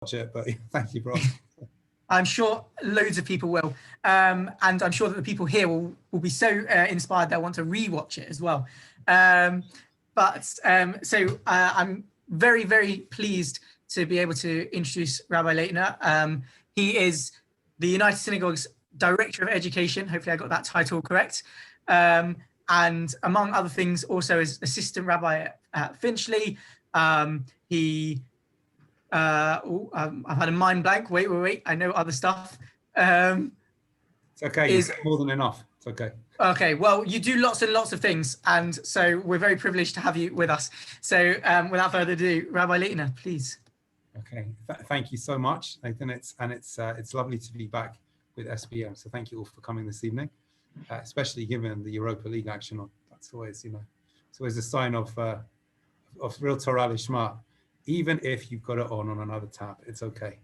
watch it, but thank you, bro. I'm sure loads of people will. And I'm sure that the people here will be so inspired they'll want to rewatch it as well. I'm very, very pleased to be able to introduce Rabbi Laitner. He is the United Synagogue's Director of Education. Hopefully I got that title correct. And among other things, also is Assistant Rabbi at Finchley. I've had a mind blank. Wait. I know other stuff. It's okay. It's more than enough. It's okay. Okay. Well, you do lots and lots of things, and so we're very privileged to have you with us. So, without further ado, Rabbi Laitner, please. Okay. Thank you so much, Nathan. It's lovely to be back with SBM. So thank you all for coming this evening, especially given the Europa League action on. That's always, it's always a sign of real Torah Lishma. Even if you've got it on another tab, it's okay.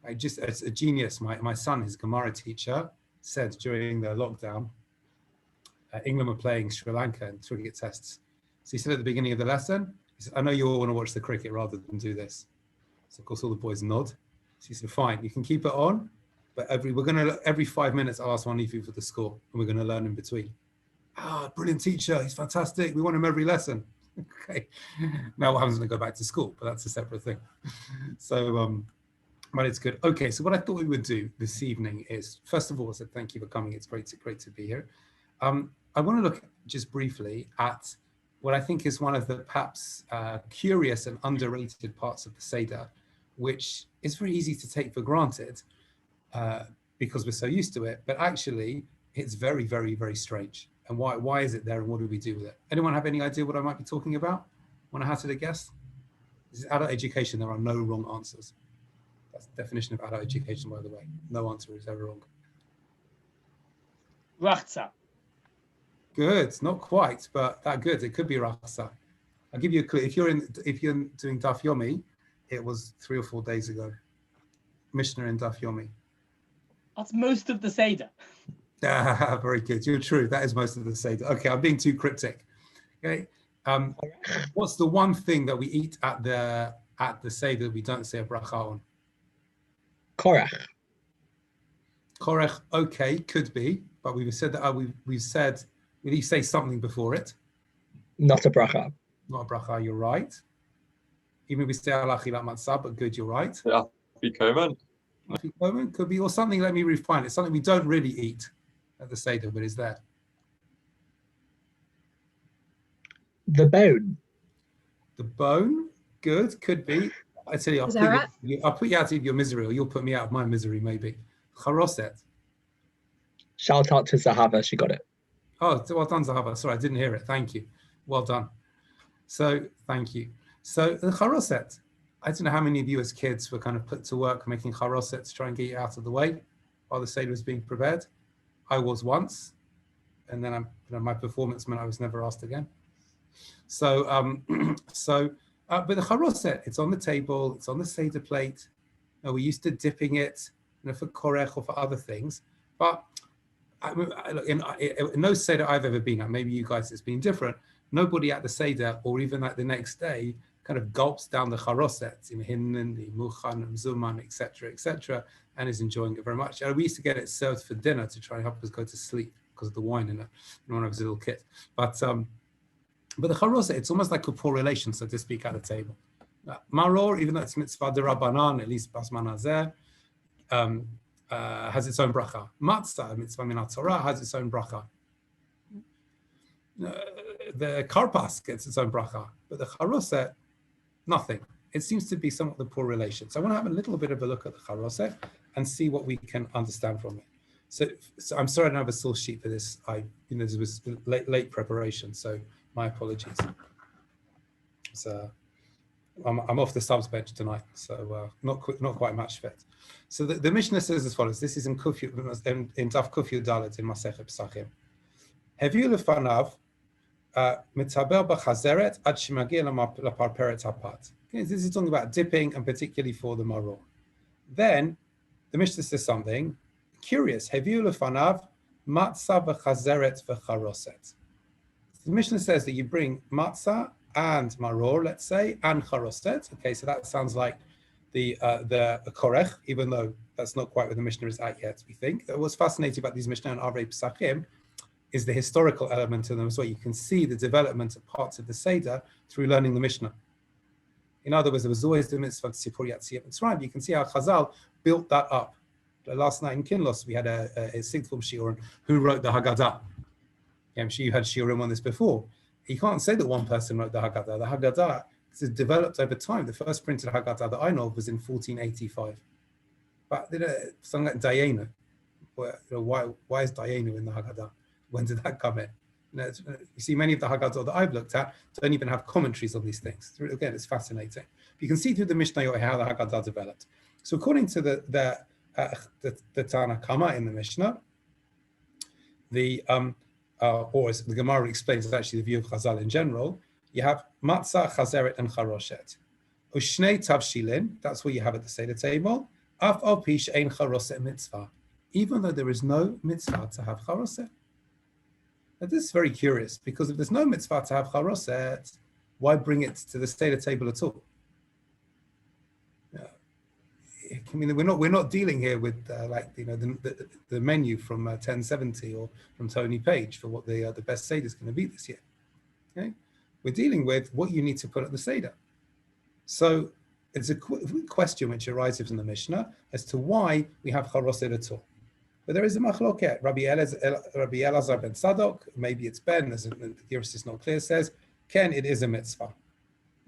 It's a genius. My son, his Gemara teacher, said during the lockdown, England were playing Sri Lanka in cricket tests. So he said at the beginning of the lesson, he said, I know you all want to watch the cricket rather than do this. So of course all the boys nod. So he said, fine, you can keep it on, but every 5 minutes I'll ask one of you for the score, and we're going to learn in between. Brilliant teacher, he's fantastic. We want him every lesson. Okay. Now what happens when I go back to school, but that's a separate thing. So, but it's good. Okay, so what I thought we would do this evening is, first of all, I said thank you for coming. It's great to be here. I want to look just briefly at what I think is one of the perhaps curious and underrated parts of the Seder, which is very easy to take for granted because we're so used to it, but actually it's very, very, very strange. And why is it there, and what do we do with it? Anyone have any idea what I might be talking about? Want to hazard a guess? This is adult education. There are no wrong answers. That's the definition of adult education, by the way. No answer is ever wrong. Rachza. Good, not quite, but that good. It could be rachza. I'll give you a clue. If you're doing Daf Yomi, it was 3 or 4 days ago. Mishnah in Daf Yomi. That's most of the Seder. Very good. You're true. That is most of the Seder. Okay, I'm being too cryptic. Okay. What's the one thing that we eat at the Seder that we don't say a bracha on? Korach. Korach, okay, could be, but we've said that we've said we need to say something before it. Not a bracha. Not a bracha, you're right. Even if we say al achilat matzah, but good, you're right. Yeah, Afikomen. Afikomen could be, or something, let me refine it, something we don't really eat at the Seder, but is there. The bone. The bone, good, could be. I tell you, I'll put you out of your misery, or you'll put me out of my misery, maybe. Charoset. Shout out to Zahava, she got it. Oh, well done, Zahava. Sorry, I didn't hear it. Thank you. Well done. So, thank you. So, the charoset. I don't know how many of you as kids were kind of put to work making charoset to try and get you out of the way while the Seder was being prepared. I was once, and then my performance meant I was never asked again. So, but the charoset, it's on the table, it's on the Seder plate. We're used to dipping it, for korech or for other things. But in no Seder I've ever been at, maybe you guys it's been different. Nobody at the Seder or even at the next day kind of gulps down the charoset, hinnan, the muchan, zuman, etc., and is enjoying it very much. And we used to get it served for dinner to try and help us go to sleep because of the wine in it when I was a little kid. But the charoset, it's almost like a correlation, so to speak, at the table. Maror, even though it's mitzvah derabanan, at least basman hazeh, has its own bracha. Matzah, mitzvah min Torah, has its own bracha. The karpas gets its own bracha, but the charoset, nothing. It seems to be somewhat the poor relation. So I want to have a little bit of a look at the charoset and see what we can understand from it. So I'm sorry I don't have a source sheet for this. This was late preparation, so my apologies. So I'm off the subs bench tonight, so not quite match fit. So the Mishnah says as follows. This is in Daf Kuf Dalet in Masechet Pesachim. Heviu lefanav mitzaber b'chazeret ad shemagia laparperet hapat. This is talking about dipping, and particularly for the maror. Then the Mishnah says something curious. Heviu lefanav matzah v'chazeret v'charoset. The Mishnah says that you bring matzah and maror, let's say, and charoset. Okay, so that sounds like the korech, even though that's not quite where the Mishnah is at yet, we think. What's fascinating about these Mishnah and Avrei Pesachim is the historical element of them as well. You can see the development of parts of the Seder through learning the Mishnah. In other words, there was always the mitzvah of Tzipur Yatziyah Mitzrayim. You can see how Chazal built that up. Last night in Kinlos, we had a sixth form shiur on who wrote the Haggadah. I'm sure you had shiurim on this before. You can't say that one person wrote the Haggadah. The Haggadah is developed over time. The first printed Haggadah that I know of was in 1485. But something like Dayenu. Why is Dayenu in the Haggadah? When did that come in? You see, many of the Haggadah that I've looked at don't even have commentaries on these things. Again, it's fascinating. You can see through the Mishnah how the Haggadah developed. So according to the Tana Kama in the Mishnah, or as the Gemara explains, it's actually the view of Chazal in general, you have matzah, chazeret, and charoshet. Ushnei tavshilin, that's what you have at the Seder table. Af al pi she'ein charoset mitzvah, even though there is no mitzvah to have charoset. Now this is very curious, because if there's no mitzvah to have charoset, why bring it to the Seder table at all? I mean, we're not dealing here with the menu from 1070 or from Tony Page for what the best Seder is going to be this year. Okay, we're dealing with what you need to put at the Seder. So it's a question which arises from the Mishnah as to why we have charoset at all. But there is a machloket. Rabbi Elazar ben Sadok, maybe it's Ben, the theorist is not clear, says, Ken, it is a mitzvah.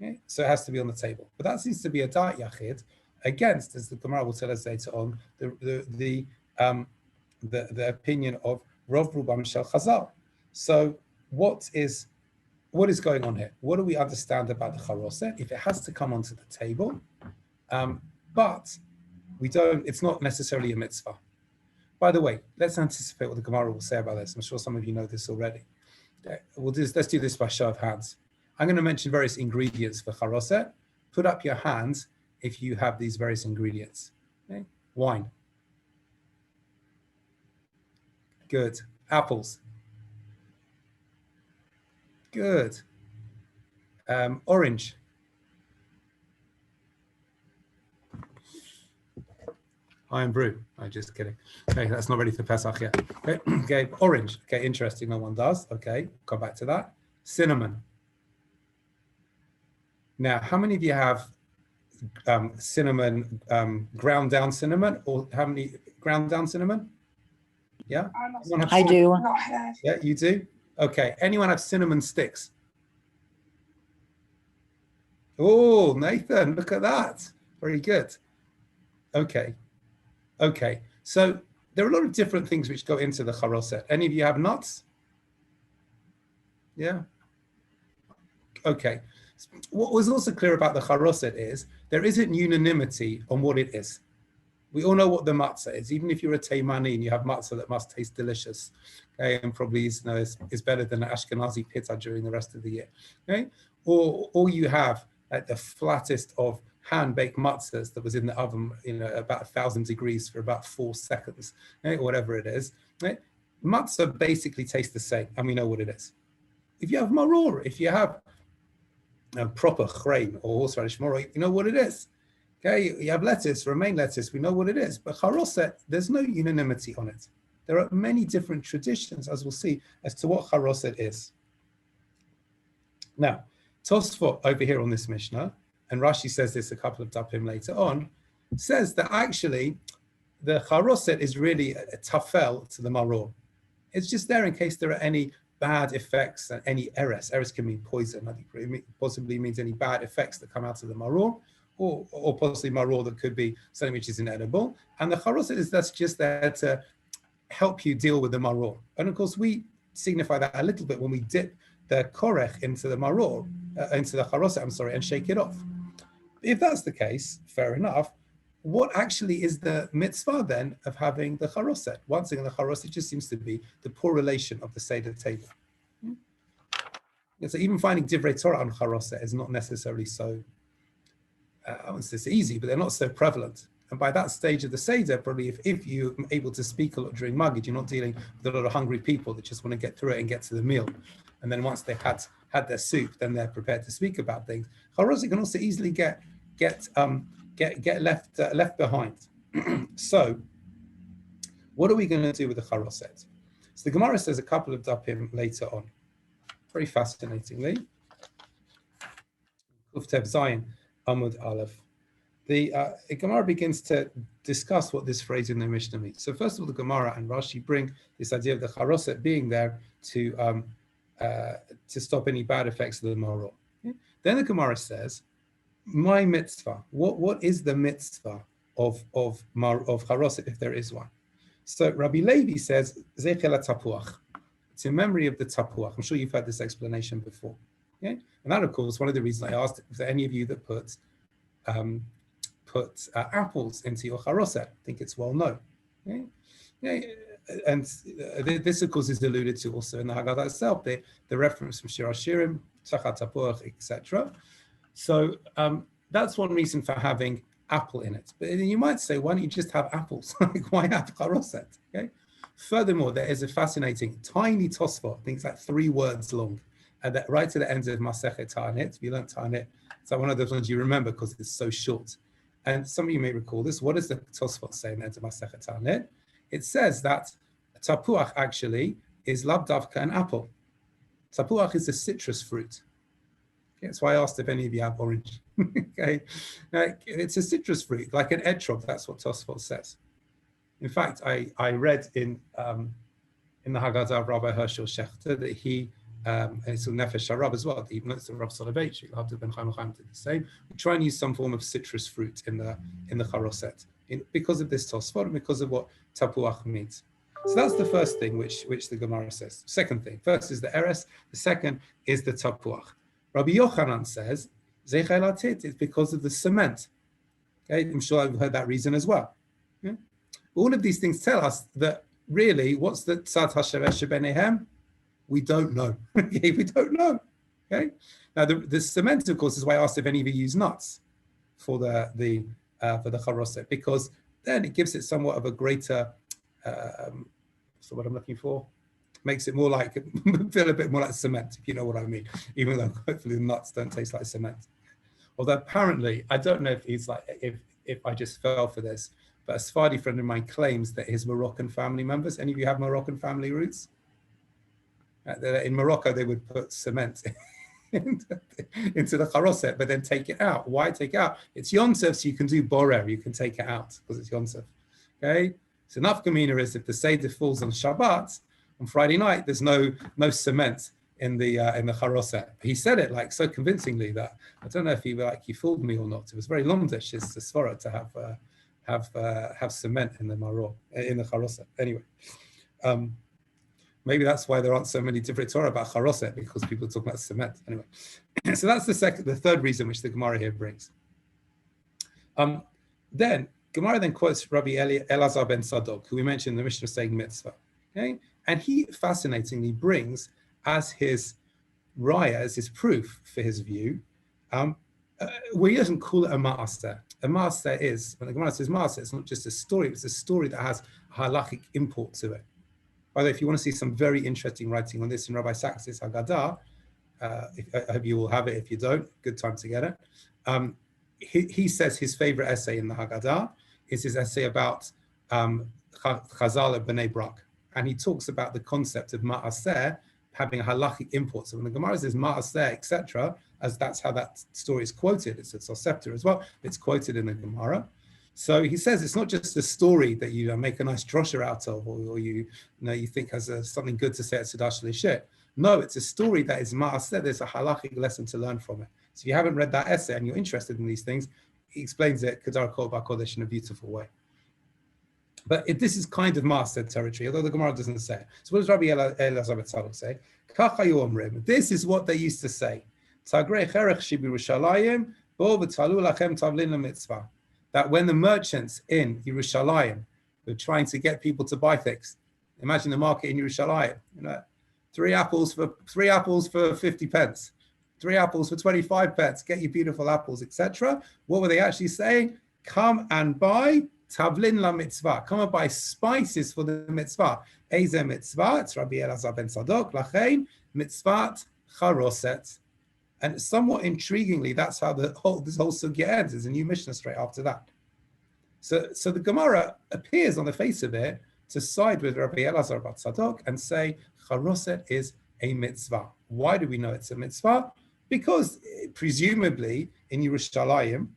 Okay? So it has to be on the table. But that seems to be a da'at yachid against, as the Gemara will tell us later on, the opinion of Rov Rubam Shel Chazal. So what is going on here? What do we understand about the charoset? If it has to come onto the table, but we don't, it's not necessarily a mitzvah. By the way, let's anticipate what the Gemara will say about this. I'm sure some of you know this already. Let's do this by show of hands. I'm going to mention various ingredients for charoset. Put up your hands if you have these various ingredients. Okay? Wine. Good. Apples. Good. Orange. Iron brew. I'm just kidding. Okay, that's not ready for Pesach yet. Okay, okay. Orange. Okay, interesting. No one does. Okay, come back to that. Cinnamon. Now, how many of you have cinnamon, ground down cinnamon, or how many ground down cinnamon? Yeah, I do. Yeah, you do. Okay. Anyone have cinnamon sticks? Oh, Nathan, look at that. Very good. Okay. Okay. So there are a lot of different things which go into the charoset. Any of you have nuts? Yeah. Okay. What was also clear about the charoset is there isn't unanimity on what it is. We all know what the matzah is. Even if you're a Teimani and you have matzah that must taste delicious, okay, and probably is better than an Ashkenazi pita during the rest of the year, okay? Or you have the flattest of hand-baked matzahs that was in the oven, about 1,000 degrees for about 4 seconds, okay, or whatever it is. Okay? Matzah basically tastes the same, and we know what it is. If you have maror, if you have proper chrein or horseradish maror, you know what it is. Okay, you have lettuce, romaine lettuce, we know what it is. But charoset, there's no unanimity on it. There are many different traditions, as we'll see, as to what charoset is. Now, Tosfot over here on this Mishnah, and Rashi says this a couple of dapim later on, says that actually the charoset is really a tafel to the maror. It's just there in case there are any bad effects and any eres. Eres can mean poison. I think it possibly means any bad effects that come out of the maror, or possibly maror that could be something which is inedible. And the charoset is that's just there to help you deal with the maror. And of course, we signify that a little bit when we dip the korech into the maror, into the charoset, and shake it off. If that's the case, fair enough. What actually is the mitzvah then of having the charoset? Once again, the charoset just seems to be the poor relation of the Seder table. So even finding divrei Torah on charoset is not necessarily so, I wouldn't say it's easy, but they're not so prevalent. And by that stage of the Seder, probably if you're able to speak a lot during Magid, you're not dealing with a lot of hungry people that just want to get through it and get to the meal. And then once they've had their soup, then they're prepared to speak about things. Charoset can also easily get get left behind. So, what are we going to do with the charoset? So the Gemara says a couple of dapim later on, very fascinatingly. Uftev Zayin Amud Aleph. The Gemara begins to discuss what this phrase in the Mishnah means. So first of all, the Gemara and Rashi bring this idea of the charoset being there to stop any bad effects of the maror. Okay? Then the Gemara says, "My mitzvah. What is the mitzvah of charoset if there is one?" So Rabbi Levi says, "Zeichel tapuach." It's in memory of the tapuach. I'm sure you've heard this explanation before. Okay? And that, of course, one of the reasons I asked if there are any of you that put apples into your charoset. I think it's well known. Okay? Okay. And this, of course, is alluded to also in the Haggadah itself, the reference from Shiur Shiurim, Tzachar Tapuach, etc. So that's one reason for having apple in it. But you might say, why don't you just have apples? Like, why have charoset? Okay. Furthermore, there is a fascinating tiny tosfot, I think it's like 3 words long, and right to the end of Masechet Ta'anit. We learned Ta'anit. It's like one of those ones you remember because it's so short. And some of you may recall this. What does the tosfot say in the end of Masechet Ta'anit? It says that tapuach actually is labdavka an apple. Tapuach is a citrus fruit. Okay, that's why I asked if any of you have orange. Okay, now, it's a citrus fruit, like an etrog. That's what Tosfot says. In fact, I read in the Haggadah of Rabbi Herschel Schechter that he, and it's in Nefesh Harab as well, even though it's the Rav Soloveitchik, Abdul Ben Chaim did the same. We try and use some form of citrus fruit in the charoset because of this Tosfot and because of what tapuach means. So that's the first thing which the Gemara says. Second thing, first is the eres. The second is the tapuach. Rabbi Yochanan says, Zeichel is because of the cement. Okay, I'm sure I've heard that reason as well. Yeah? All of these things tell us that really, what's the tzad hashavesh shebenehem? We don't know. Okay, we don't know. Okay. Now the cement, of course, is why I asked if any of you use nuts for the charoset, because then it gives it somewhat of a greater. So what I'm looking for makes it more like feel a bit more like cement, if you know what I mean. Even though hopefully the nuts don't taste like cement. Although apparently, I don't know if he's like if I just fell for this, but a Sephardi friend of mine claims that his Moroccan family members. Any of you have Moroccan family roots? In Morocco, they would put cement into the charoset, but then take it out. Why take it out? It's Yonsef, so you can do borer. You can take it out because it's Yonsef. Okay. So nafkamina is if the Seder falls on Shabbat, on Friday night, there's no cement in the charoset. He said it like so convincingly that I don't know if he fooled me or not. It was very londish, it's the svara to have cement in the maror in the charoset. Anyway, maybe that's why there aren't so many different Torah about charoset, because people talk about cement. Anyway, so that's the third reason which the Gemara here brings. Then Gemara then quotes Rabbi Elazar ben Sadok, who we mentioned in the Mishnah saying mitzvah. Okay, and he fascinatingly brings as his raya, as his proof for his view, where he doesn't call it a ma'aseh. A ma'aseh is, when the Gemara says ma'aseh, it's not just a story, it's a story that has a halachic import to it. By the way, if you want to see some very interesting writing on this in Rabbi Sax's Haggadah, I hope you will have it. If you don't, good time to get it. He says his favorite essay in the Haggadah is his essay about Chazal of Bnei Brak. And he talks about the concept of ma'aseh having a halachic import. So when the Gemara says ma'aseh, etc., as that's how that story is quoted, it's a Tosefta as well, it's quoted in the Gemara. So he says it's not just a story that you make a nice drosha out of, or you think has something good to say at Sudash Lishit. No, it's a story that is ma'aseh. There's a halachic lesson to learn from it. So if you haven't read that essay and you're interested in these things, he explains it Kedar Kol B'Kodesh in a beautiful way. But this is kind of mastered territory, although the Gemara doesn't say it. So what does Rabbi Elazar ben Sadok say? This is what they used to say. That when the merchants in Yerushalayim were trying to get people to buy things, imagine the market in Yerushalayim, 3 apples for 50 pence, 3 apples for 25 pence, get your beautiful apples, etc. What were they actually saying? Come and buy Tavlin la mitzvah. Come and buy spices for the mitzvah. Eze mitzvah. It's Rabbi Elazar ben Sadok. Lachein mitzvat charoset. And somewhat intriguingly, that's how this whole sugya ends. There's a new Mishnah straight after that. So the Gemara appears on the face of it to side with Rabbi Elazar bar Tzadok and say charoset is a mitzvah. Why do we know it's a mitzvah? Because presumably in Yerushalayim,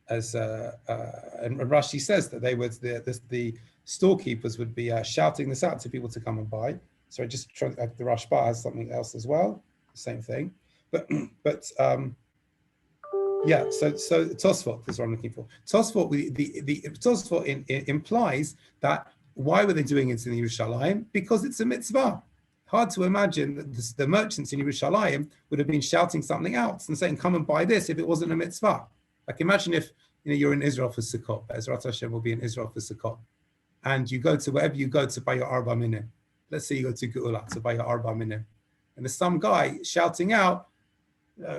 and Rashi says that they would the storekeepers would be shouting this out to people to come and buy. So the Rashba has something else as well, the same thing. But yeah. So Tosfot is what I'm looking for. Tosfot the Tosfot implies that why were they doing it in Yerushalayim? Because it's a mitzvah. Hard to imagine that the merchants in Yerushalayim would have been shouting something else and saying, "Come and buy this," if it wasn't a mitzvah. Like imagine if you're in Israel for Sukkot. Ezrat Hashem will be in Israel for Sukkot, and you go to wherever you go to buy your arba minim. Let's say you go to Geula to buy your arba minim, and there's some guy shouting out,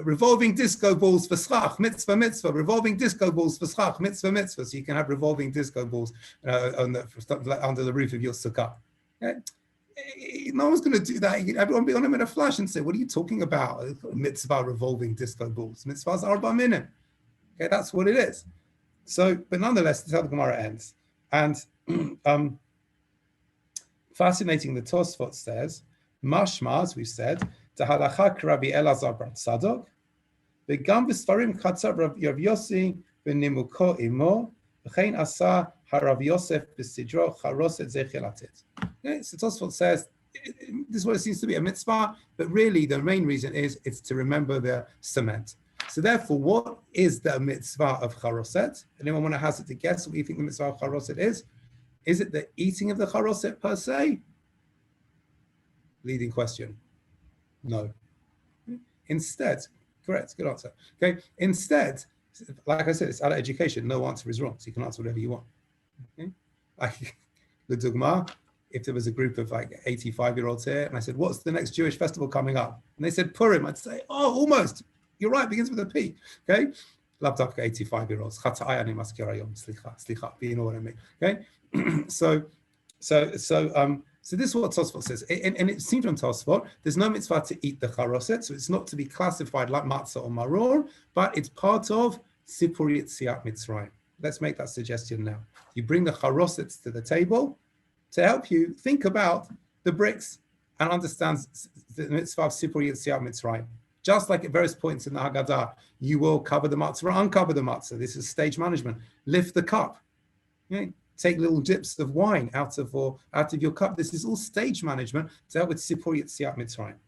"Revolving disco balls for schach, mitzvah, mitzvah, revolving disco balls for schach, mitzvah, mitzvah," so you can have revolving disco balls under the roof of your sukkah. Okay? No one's going to do that. Everyone will be on him in a flash and say, "What are you talking about? Mitzvah revolving disco balls. Mitzvah's arba minim." Okay, that's what it is. So, but nonetheless, that's how the Gemara ends. And fascinating, the Tosfot says, Mashma, as we've said, Tahalacha Rabbi Elazar bar Tzadok, Begam v'sfarim chatzav Rav Yossi v'nimuko imo, v'chein asa harav Yosef b'sidro charoset zechelatit. Okay, so Tosfot says, this is what it seems to be, a mitzvah, but really the main reason is it's to remember the cement. So therefore, what is the mitzvah of charoset? Anyone want to hazard to guess what you think the mitzvah of charoset is? Is it the eating of the charoset per se? Leading question. No. Instead, correct, good answer. Okay, instead, like I said, it's out of education. No answer is wrong, so you can answer whatever you want. Okay? Like the dugma, if there was a group of like 85-year-olds here, and I said, "What's the next Jewish festival coming up?" And they said Purim, I'd say, "Oh, almost. You're right, begins with a P." Okay? Love to 85-year-olds. Slicha, you know what I mean. Okay? So this is what Tosfot says. And it seems from Tosfot, there's no mitzvah to eat the charoset, so it's not to be classified like matzah or maror, but it's part of Sipur Yetziat Mitzrayim. Let's make that suggestion now. You bring the charosets to the table to help you think about the bricks and understand the mitzvah of Sipur Yetziat Mitzrayim. Just like at various points in the Haggadah, you will cover the matzah or uncover the matzah. This is stage management. Lift the cup. Okay? Take little dips of wine out of your cup. This is all stage management to help with Sipur Yetziat Mitzrayim.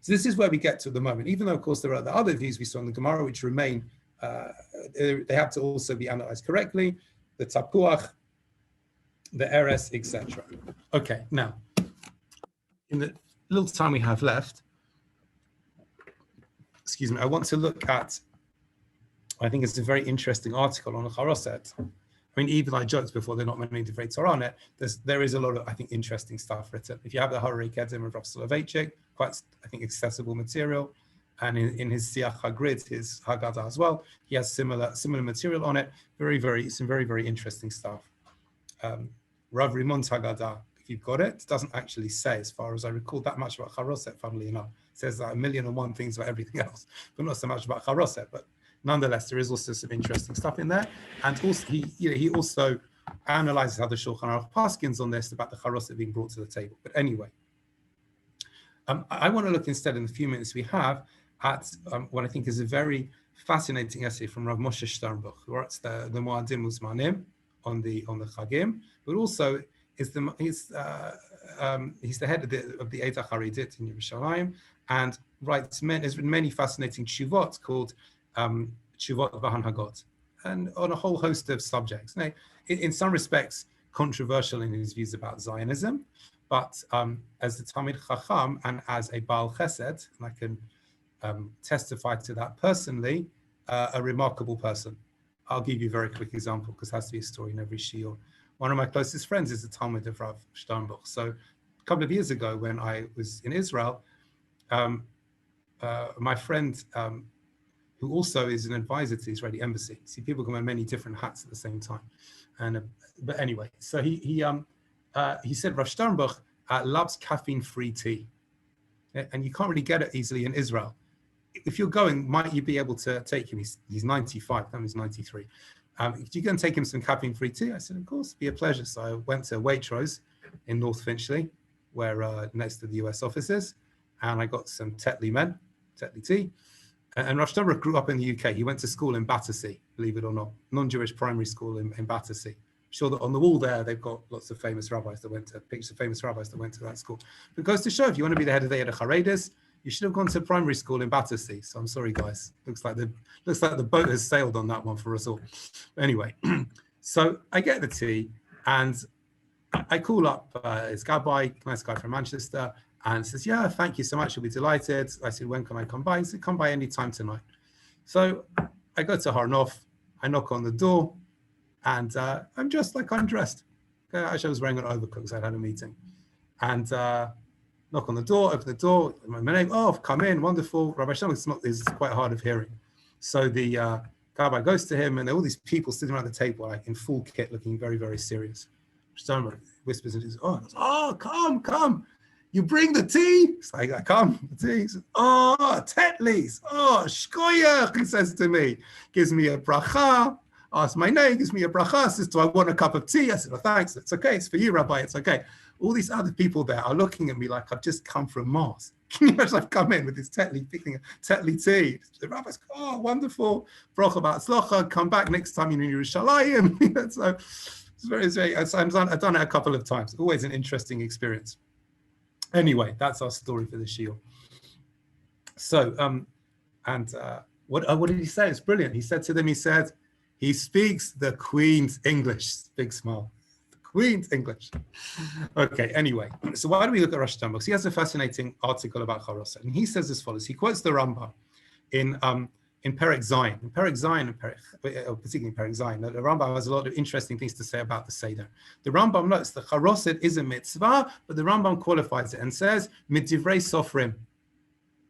So this is where we get to the moment. Even though, of course, there are the other views we saw in the Gemara which remain, they have to also be analyzed correctly. The Tapuach, the Eres, etc. Okay, now, in the little time we have left, excuse me, I want to look at, I think it's a very interesting article on the charoset. I mean, even I joked before, they're not many different Torah on it. There is a lot of, I think, interesting stuff written. If you have the Harari Kedim of Rav Soloveitchik, quite, I think, accessible material. And in his Siach HaGrid, his Haggadah as well, he has similar material on it. Some very, very interesting stuff. Rav Rimon's Haggadah, if you've got it, doesn't actually say, as far as I recall, that much about charoset, funnily enough. It says like 1,000,001 things about everything else, but not so much about charoset. But nonetheless, there is also some interesting stuff in there. And also, he also analyzes how the Shulchan Aruch paskins on this about the charoset being brought to the table. But anyway, I want to look instead in the few minutes we have at what I think is a very fascinating essay from Rav Moshe Sternbuch, who writes the Moadim Uzmanim on the Chagim, but also he's the head of the Eita Haridit in Yerushalayim, and has written many fascinating tshuvot called Tshuvot V'Hanhagot, and on a whole host of subjects. Now, in some respects, controversial in his views about Zionism, but as the Talmid Chacham and as a Baal Chesed, and I can testify to that personally, a remarkable person. I'll give you a very quick example because it has to be a story in every shiur. One of my closest friends is the Talmud of Rav Sternbuch. So a couple of years ago when I was in Israel, my friend, who also is an advisor to the Israeli embassy, see, people can wear many different hats at the same time. And but anyway, so he said Rav Sternbuch loves caffeine-free tea. and you can't really get it easily in Israel. If you're going, might you be able to take him? He's 95, that was 93. Could you go and take him some caffeine free tea? I said, of course, be a pleasure. So I went to Waitrose in North Finchley, where next to the US office is, and I got some Tetley tea. And Rosh Hashanah grew up in the UK. He went to school in Battersea, believe it or not, non-Jewish primary school in Battersea. I'm sure that on the wall there, they've got lots of famous rabbis that went to, pictures of famous rabbis that went to that school. But it goes to show, if you want to be the head of the Haredis, you should have gone to primary school in Battersea. So I'm sorry, guys. Looks like the boat has sailed on that one for us all. Anyway, so I get the tea and I call up his Rabbi, nice guy from Manchester, and says, yeah, thank you so much. You'll be delighted. I said, when can I come by? He said, come by any time tonight. So I go to Harnoff, I knock on the door, and I'm just like undressed. Actually, I was wearing an overcoat because I had a meeting. And knock on the door, open the door, my name, oh, come in, wonderful. Rabbi Shalom is quite hard of hearing. So the Rabbi goes to him, and there are all these people sitting around the table, like in full kit, looking very, very serious. Shalom whispers into his, oh, come. You bring the tea? It's like, I come, the tea. He says, oh, Tetlis, oh, Shkoyach, he says to me, gives me a bracha, asks my name, gives me a bracha, says, do I want a cup of tea? I said, oh, thanks, it's okay, it's for you, Rabbi, it's okay. All these other people there are looking at me like I've just come from Mars. Can you imagine I've come in with this Tetli, picking a Tetli tea? The rabbi's, oh, wonderful, bracha ba'atzlacha, come back next time you're in Yerushalayim. So it's very, I've done it a couple of times. Always an interesting experience. Anyway, that's our story for the Shiur. So, what did he say? It's brilliant. He said to them, he speaks the Queen's English. Big smile. The Queen's English. Okay, anyway. So why do we look at Rosh Hashanah? Because he has a fascinating article about Charoset. And he says as follows. He quotes the Rambam in Perek Zayin. In Perek Zayin, particularly in Perek Zayin, the Rambam has a lot of interesting things to say about the Seder. The Rambam notes that Charoset is a mitzvah, but the Rambam qualifies it and says, Midivrei Sofrim.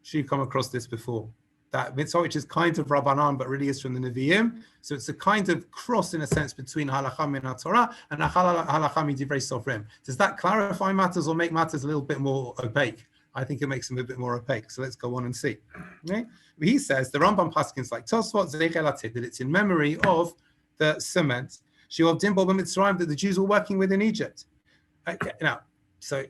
You've come across this before. That mitzvah, which is kind of Rabbanan, but really is from the Nevi'im. So it's a kind of cross, in a sense, between Halacha min Torah and Halacha Midivrei Sofrim. Does that clarify matters or make matters a little bit more opaque? I think it makes them a bit more opaque. So let's go on and see. Okay? He says, the Rambam Paskins like Tosfot, that it's in memory of the cement, Shiur Dimbol b'Mitzrayim, that the Jews were working with in Egypt. Okay, now, so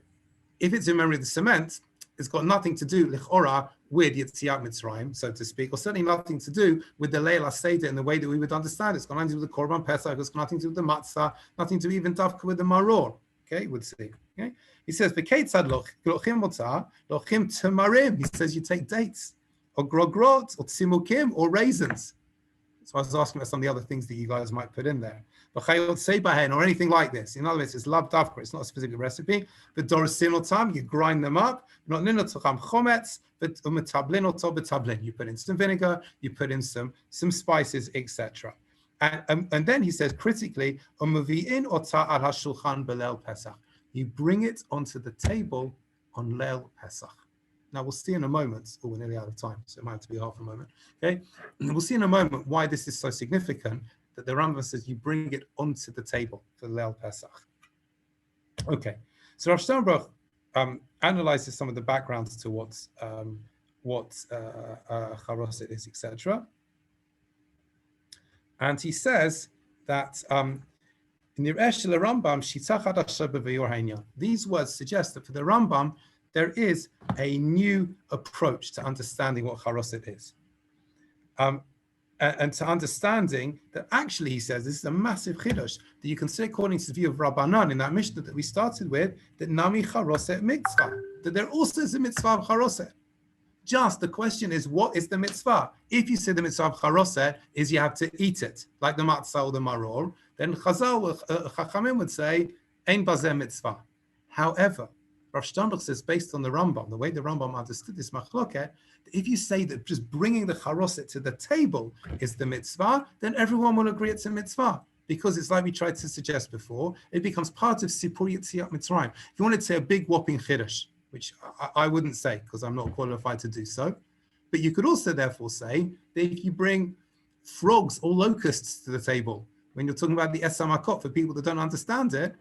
if it's in memory of the cement, it's got nothing to do, lichora, with Yetziat Mitzrayim, so to speak, or certainly nothing to do with the Leil HaSeder in the way that we would understand it. It's got nothing to do with the Korban Pesach, it's got nothing to do with the Matzah, nothing to do even Davka with the Maror. Okay, would see. Okay, he says, "V'keitzad lochim motza, lochim tamarim." He says you take dates, or grogrot, or tzimukim, or raisins. So I was asking about some of the other things that you guys might put in there, v'chayot seibahen, or anything like this. In other words, it's lav davka. It's not a specific recipe. But dorosin otam, you grind them up. Not ninotzacham chometz, but umetablin oto betablin. You put in some vinegar, you put in some spices, etc. And then he says critically, umavi'in ota al hashulchan beleil Pesach. You bring it onto the table on Leil Pesach. Now we'll see in a moment. Oh, we're nearly out of time, so it might have to be half a moment. Okay, and we'll see in a moment why this is so significant that the Rambam says you bring it onto the table for Leil Pesach. Okay, so Rav Sternbach analyzes some of the backgrounds to what Charoset is, etc. And he says that these words suggest that for the Rambam, there is a new approach to understanding what Charoset is. And to understanding that actually, he says, this is a massive chidush, that you can say according to the view of Rabbanan in that Mishnah that we started with, that Nami Charoset mitzvah, that there also is a mitzvah of Charoset. Just the question is, what is the mitzvah? If you say the mitzvah of Charoset is you have to eat it, like the matzah or the maror, then Chachamim would say, Ein bazeh mitzvah. However, Rav Sternbach says, based on the Rambam, the way the Rambam understood this machloket, if you say that just bringing the Charoset to the table is the mitzvah, then everyone will agree it's a mitzvah. Because it's like we tried to suggest before, it becomes part of Sipur Yetziat Mitzrayim. If you wanted to say a big whopping chiddush, which I wouldn't say because I'm not qualified to do so. But you could also therefore say that if you bring frogs or locusts to the table, when you're talking about the Esamakot, for people that don't understand it,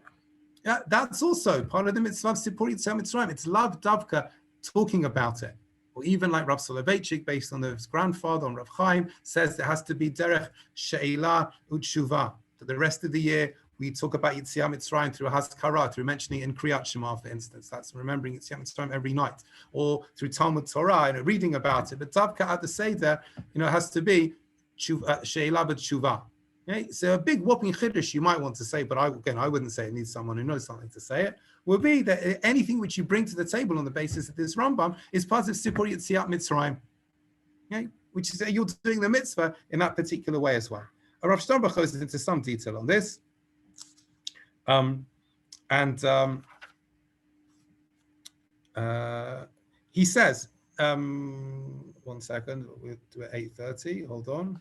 that's also part of the mitzvah of Sipur Yetziat Mitzrayim. It's lav davka talking about it. Or even like Rav Soloveitchik, based on his grandfather, on Rav Chaim, says there has to be derech she'ela u'tshuva. For the rest of the year, we talk about Yetziat Mitzrayim through Hazkara, through mentioning it in Kriyat Shema, for instance. That's remembering Yetziat Mitzrayim every night. Or through Talmud Torah, reading about it. But Davka at the Seder, it has to be she'ela b'tshuva. Okay? So a big whopping chiddush you might want to say, but I wouldn't say it. Needs someone who knows something to say it. Would be that anything which you bring to the table on the basis of this Rambam is part of Sipur Yetziat Mitzrayim, okay? Which is you're doing the mitzvah in that particular way as well. Rav Steinbach goes into some detail on this, he says, 1 second, we'll do it 8:30. Hold on.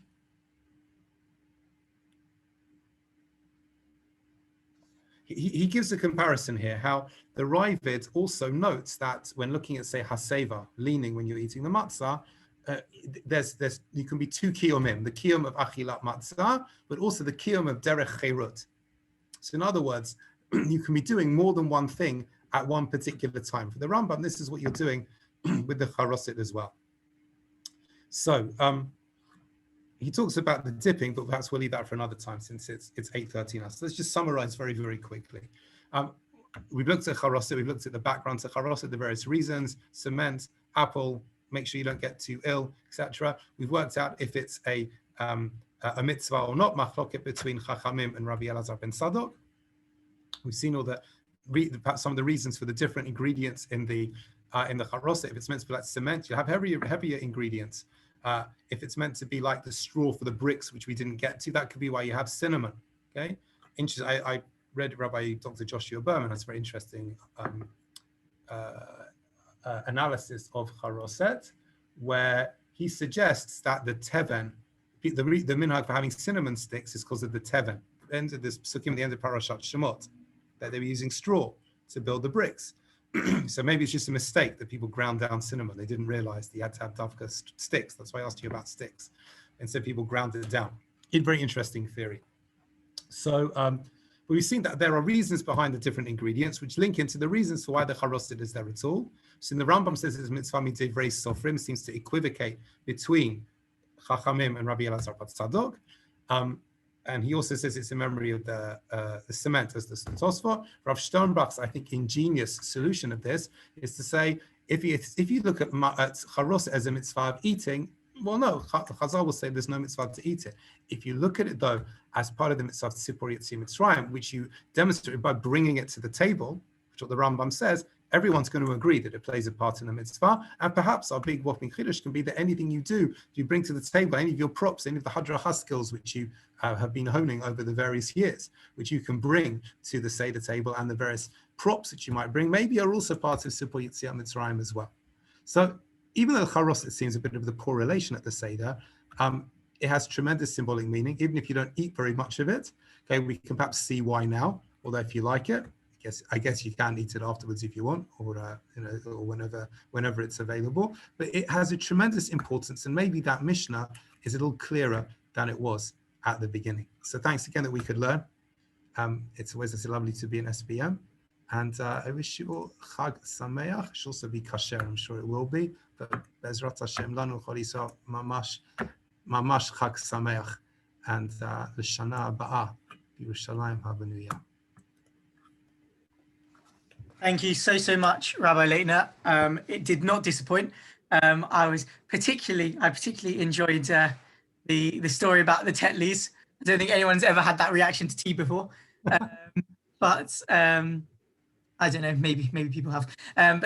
He gives a comparison here, how the Ravid also notes that when looking at, say, haseva, leaning when you're eating the matzah, you can be two kiyomim, the kiyom of achilat matzah, but also the kiyom of derech cherut. So in other words, you can be doing more than one thing at one particular time. For the Rambam, this is what you're doing with the charoset as well. So he talks about the dipping, but perhaps we'll leave that for another time since it's 8:30 now. So let's just summarize very, very quickly. We've looked at charoset, we've looked at the background to charoset, the various reasons, cement, apple, make sure you don't get too ill, etc. We've worked out if it's a mitzvah or not, machloket between Chachamim and Rabbi Elazar ben Sadok. We've seen all some of the reasons for the different ingredients in the charoset. If it's meant to be like cement, you have heavier ingredients. If it's meant to be like the straw for the bricks, which we didn't get to, that could be why you have cinnamon. Okay, interesting. I read Rabbi Dr. Joshua Berman has very interesting analysis of charoset, where he suggests that the teven, the minhag for having cinnamon sticks, is because of the teven. End of this psukim, the end of Parashat Shemot, that they were using straw to build the bricks. So maybe it's just a mistake that people ground down cinnamon. They didn't realize they had to have davka sticks. That's why I asked you about sticks. And so people ground it down. A very interesting theory. So but we've seen that there are reasons behind the different ingredients, which link into the reasons for why the charoset is there at all. So in the Rambam says it's mitzvah midivrei sofrim, seems to equivocate between Chachamim and Rabbi Elazar ben Sadok. And he also says it's in memory of the cement as the Tosfot. Rav Steinbach's, I think, ingenious solution of this is to say, if you look at charoset as a mitzvah of eating, well, no, Chazal will say there's no mitzvah to eat it. If you look at it, though, as part of the mitzvah of Tzipor Yetziat Mitzrayim, which you demonstrate by bringing it to the table, which what the Rambam says, everyone's going to agree that it plays a part in the mitzvah. And perhaps our big whopping chiddush can be that anything you do, you bring to the table, any of your props, any of the hadrachah skills which you have been honing over the various years, which you can bring to the Seder table, and the various props that you might bring, maybe are also part of Tzipor Yetziat Mitzrayim as well. So even though the charoset seems a bit of the correlation at the Seder, it has tremendous symbolic meaning, even if you don't eat very much of it. Okay, we can perhaps see why now, although if you like it, I guess you can eat it afterwards if you want, or or whenever it's available. But it has a tremendous importance, and maybe that Mishnah is a little clearer than it was at the beginning. So thanks again that we could learn. It's always lovely to be in SBM, and I wish you all Chag Sameach. It should also be kasher, I'm sure it will be. But Bezrat Hashem Lanu Chol Mamash Chag Sameach, and L'Shana Aba'ah Yerushalayim Habanuyah. Thank you so much, Rabbi Laitner. It did not disappoint. I particularly enjoyed the story about the Tetleys. I don't think anyone's ever had that reaction to tea before, but I don't know. Maybe people have. But